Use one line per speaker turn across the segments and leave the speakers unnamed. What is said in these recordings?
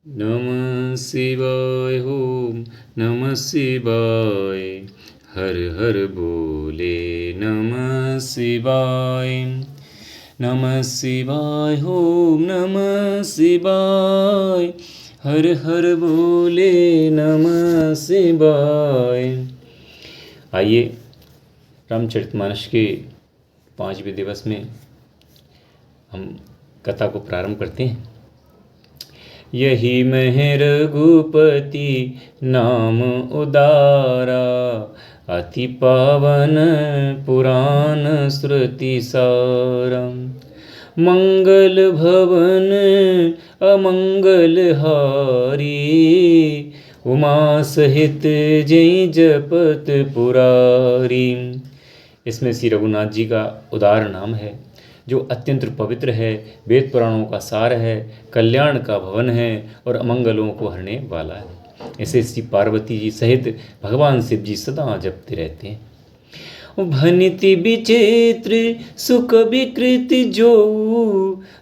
नमः शिवाय ओम नमः शिवाय हर हर बोले नमः शिवाय नमः शिवाय ओम नमः शिवाय हर हर बोले नमः शिवाय। आइए रामचरितमानस के 5वें दिवस में हम कथा को प्रारंभ करते हैं। यही मह रघुपति नाम उदारा, अति पावन पुराण श्रुति सारम। मंगल भवन अमंगल हारी, उमा सहित जय जपत पुरारी। इसमें श्री रघुनाथ जी का उदार नाम है जो अत्यंत पवित्र है, वेद पुराणों का सार है, कल्याण का भवन है और अमंगलों को हरने वाला है। इसे श्री पार्वती जी सहित भगवान शिव जी सदा जपते रहते हैं। भनिति विचित्र सुख विकृत जो,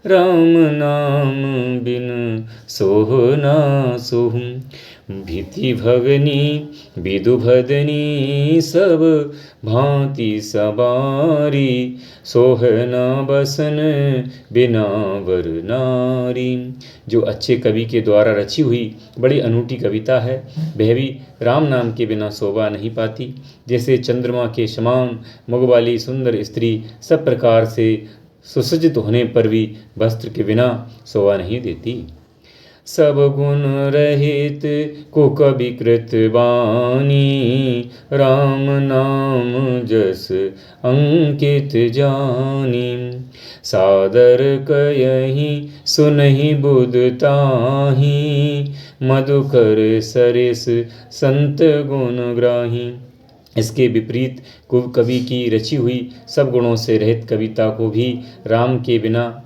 राम नाम बिन सोह ना सोहम। भीति भगनी विदु भदनी, सब भांति सवारी। सोह ना बसन बिना वर नारी। जो अच्छे कवि के द्वारा रची हुई बड़ी अनूठी कविता है, वह भी राम नाम के बिना शोभा नहीं पाती। जैसे चंद्रमा के समान मुख वाली सुंदर स्त्री सब प्रकार से सुसज्जित होने पर भी वस्त्र के बिना शोभा नहीं देती। सब गुण रहित कुक विकृत बानी, राम नाम जस अंकित जानी। सादर कयहि सुनहि बुधताही, मधुकर सरिस संत गुण ग्राही। इसके विपरीत कवि की रची हुई सब गुणों से रहित कविता को भी राम के बिना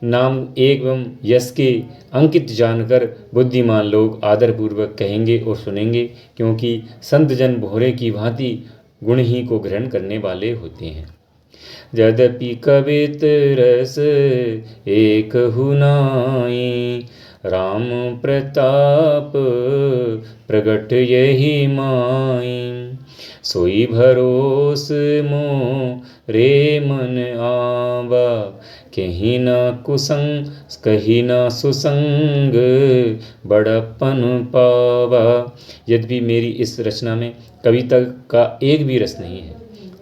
नाम एवं यश के अंकित जानकर बुद्धिमान लोग आदरपूर्वक कहेंगे और सुनेंगे, क्योंकि संत जन भोरे की भांति गुण ही को ग्रहण करने वाले होते हैं। यद्यपि कवित रस एक हुनाई, राम प्रताप प्रगट यही माई। सोई भरोस मोरे मन आवा, कहीं ना कुसंग कहीं ना सुसंग, बड़प्पन पावा। यद्यपि मेरी इस रचना में कविता का एक भी रस नहीं है,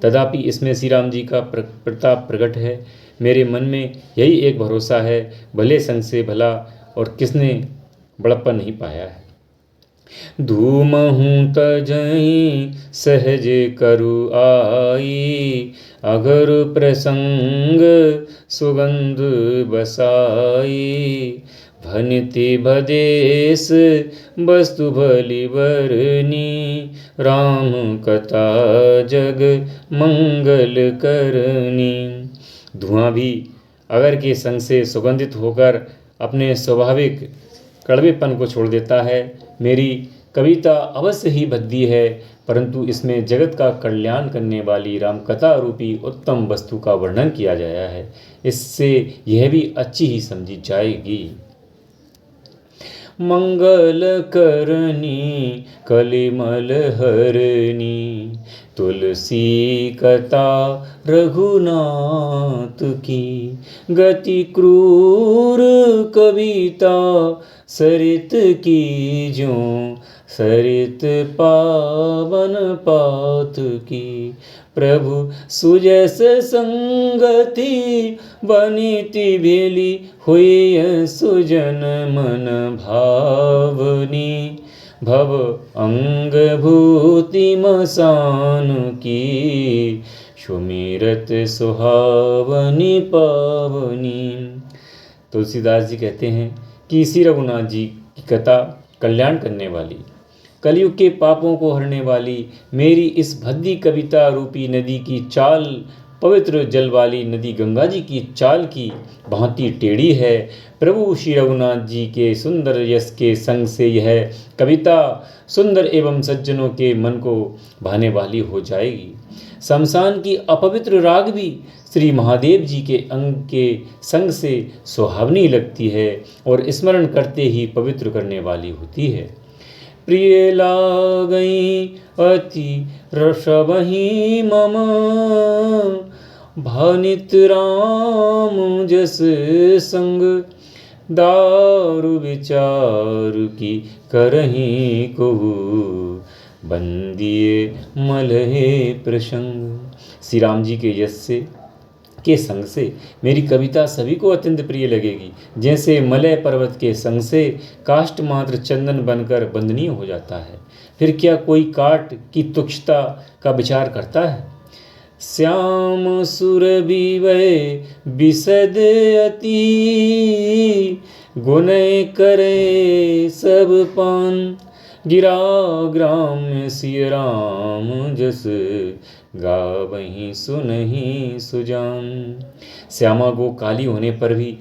तथापि इसमें श्री राम जी का प्रताप प्रकट है। मेरे मन में यही एक भरोसा है, भले संग से भला और किसने बड़प्पन नहीं पाया है। धूमहूँ तजहि सहज करु आई, अगर प्रसंग सुगंध बसाई। भनिति भदेश वस्तु भली बरनी, राम कथा जग मंगल करनी। धुआं भी अगर के संग से सुगंधित होकर अपने स्वाभाविक कड़वेपन को छोड़ देता है। मेरी कविता अवश्य ही भद्दी है, परंतु इसमें जगत का कल्याण करने वाली रामकथा रूपी उत्तम वस्तु का वर्णन किया गया है। इससे यह भी अच्छी ही समझी जाएगी। मंगल करनी कलिमल हरनी, तुलसी कथा रघुनाथ की। गति क्रूर कविता सरित की ज्यों, सरित पावन पात की। प्रभु सुजस संगति बनीति भेली, हुई सुजन मन भावनी। भव अंग भूति मसान की, सुमिरत सुहावनी पावनी। तुलसीदास जी कहते हैं कि श्री रघुनाथ जी की कथा कल्याण करने वाली, कलयुग के पापों को हरने वाली मेरी इस भद्दी कविता रूपी नदी की चाल पवित्र जल वाली नदी गंगा जी की चाल की भांति टेढ़ी है। प्रभु श्री रघुनाथ जी के सुंदर यश के संग से यह कविता सुंदर एवं सज्जनों के मन को भाने वाली हो जाएगी। शमशान की अपवित्र राग भी श्री महादेव जी के अंग के संग से सुहावनी लगती है और स्मरण करते ही पवित्र करने वाली होती है। प्रिय लागई अति रसवही मम, भानित राम जस संग, दारु विचार की करही कहू, बंदिए मलहे प्रसंग। श्री राम जी के यश से के संग से मेरी कविता सभी को अत्यंत प्रिय लगेगी, जैसे मलय पर्वत के संग से काष्ठ मात्र चंदन बनकर बंदनीय हो जाता है। फिर क्या कोई काट की तुच्छता का विचार करता है? श्याम सुरभि वै बिसद अति, गुनय करे सब पान, गिरा ग्राम सिय राम जस, गावहीं सुनहीं सुजान। श्यामा गो काली होने पर भी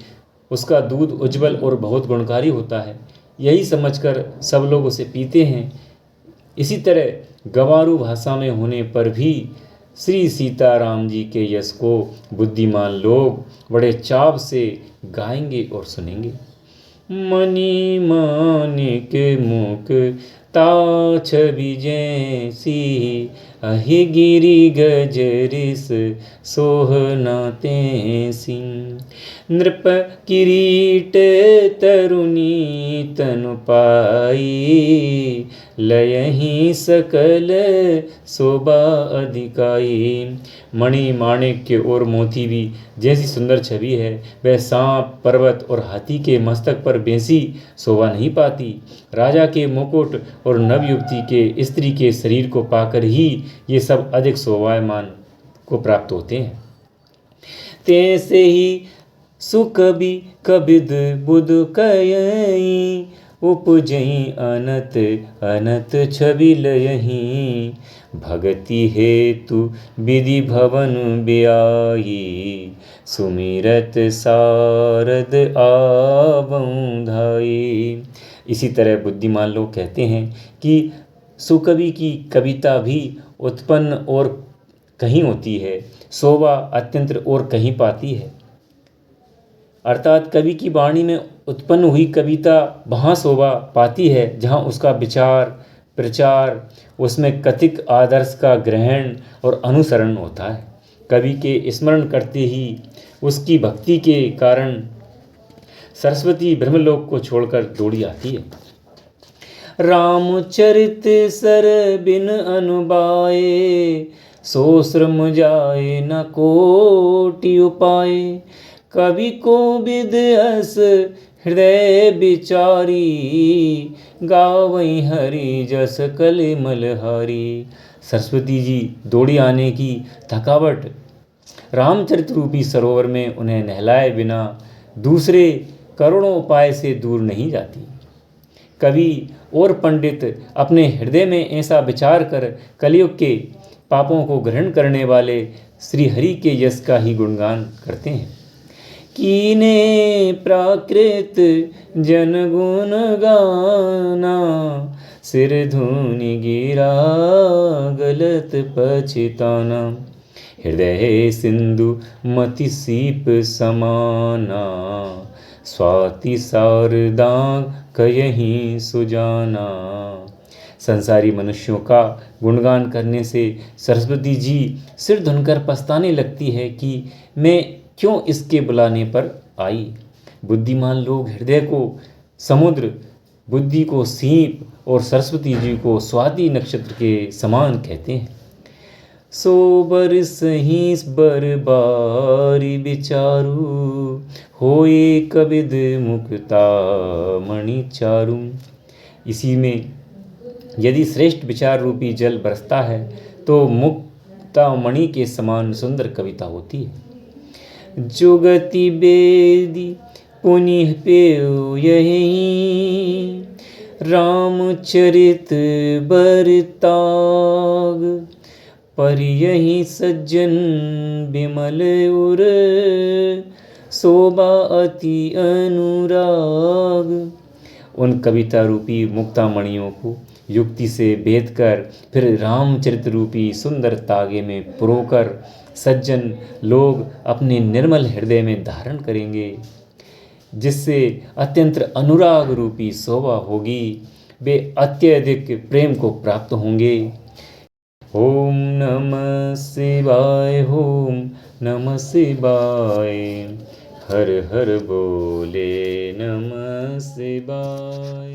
उसका दूध उज्जवल और बहुत गुणकारी होता है, यही समझकर सब लोग उसे पीते हैं। इसी तरह गंवारू भाषा में होने पर भी श्री सीताराम जी के यश को बुद्धिमान लोग बड़े चाव से गाएंगे और सुनेंगे। मणि मानिक मुख ता छवि जैसी, अहि गिरि गजरिस सोहना तैसी, नृप किरीट तरुणी तनु पाई, लयहि सकल शोभा अधिकाई। मणि माणिक्य और मोती भी जैसी सुंदर छवि है, वह सांप पर्वत और हाथी के मस्तक पर बेसी शोभा नहीं पाती। राजा के मुकुट और नवयुवती के स्त्री के शरीर को पाकर ही ये सब अधिक शोभायमान को प्राप्त होते हैं। तैसे ही सुकवि कबिद बुध कयई, उपजई अनत अनत छवि लयहि, भगति हेतु विधि भवन ब्याई, सुमिरत सारद आवउं धाई। इसी तरह बुद्धिमान लोग कहते हैं कि सुकवि की कविता भी उत्पन्न और कहीं होती है, शोभा अत्यंत और कहीं पाती है। अर्थात कवि की वाणी में उत्पन्न हुई कविता वहाँ शोभा पाती है जहाँ उसका विचार प्रचार, उसमें कथित आदर्श का ग्रहण और अनुसरण होता है। कवि के स्मरण करते ही उसकी भक्ति के कारण सरस्वती ब्रह्मलोक को छोड़कर दौड़ी आती है। रामचरित सर बिन अनुबाए, सो श्रम जाए न कोटि उपाय, कवि को विद अस हृदय विचारी, गावई हरि जस कलिमल हारी। सरस्वती जी दौड़ी आने की थकावट रामचरित रूपी सरोवर में उन्हें नहलाए बिना दूसरे करोड़ों उपाय से दूर नहीं जाती। कवि और पंडित अपने हृदय में ऐसा विचार कर कलयुग के पापों को ग्रहण करने वाले श्री हरि के यश का ही गुणगान करते हैं। कीने प्राकृत जन गुण गाना, सिर धुनि गिरा गलत पछताना, हृदय सिंधु मति सीप समाना, स्वाति शारदा कयहि सुजाना। संसारी मनुष्यों का गुणगान करने से सरस्वती जी सिर धुनकर पछताने लगती है कि मैं क्यों इसके बुलाने पर आई। बुद्धिमान लोग हृदय को समुद्र, बुद्धि को सीप और सरस्वती जी को स्वाति नक्षत्र के समान कहते हैं। सो बरस ही बरबारी विचारू, होए कविद मुक्ता मणि चारु। इसी में यदि श्रेष्ठ विचार रूपी जल बरसता है तो मुक्ता मणि के समान सुंदर कविता होती है। जुगति बेदी पुनिह पेयो यही, रामचरित बरताग, पर यही सज्जन विमल उर, शोभा अति अनुराग। उन कविता रूपी मुक्ता मणियों को युक्ति से भेद कर फिर रामचरित रूपी सुंदर तागे में पुरोकर सज्जन लोग अपने निर्मल हृदय में धारण करेंगे, जिससे अत्यंत अनुराग रूपी शोभा होगी। वे अत्यधिक प्रेम को प्राप्त होंगे। ओम नमः शिवाय, ओम नमः शिवाय, हर हर बोले नमः शिवाय।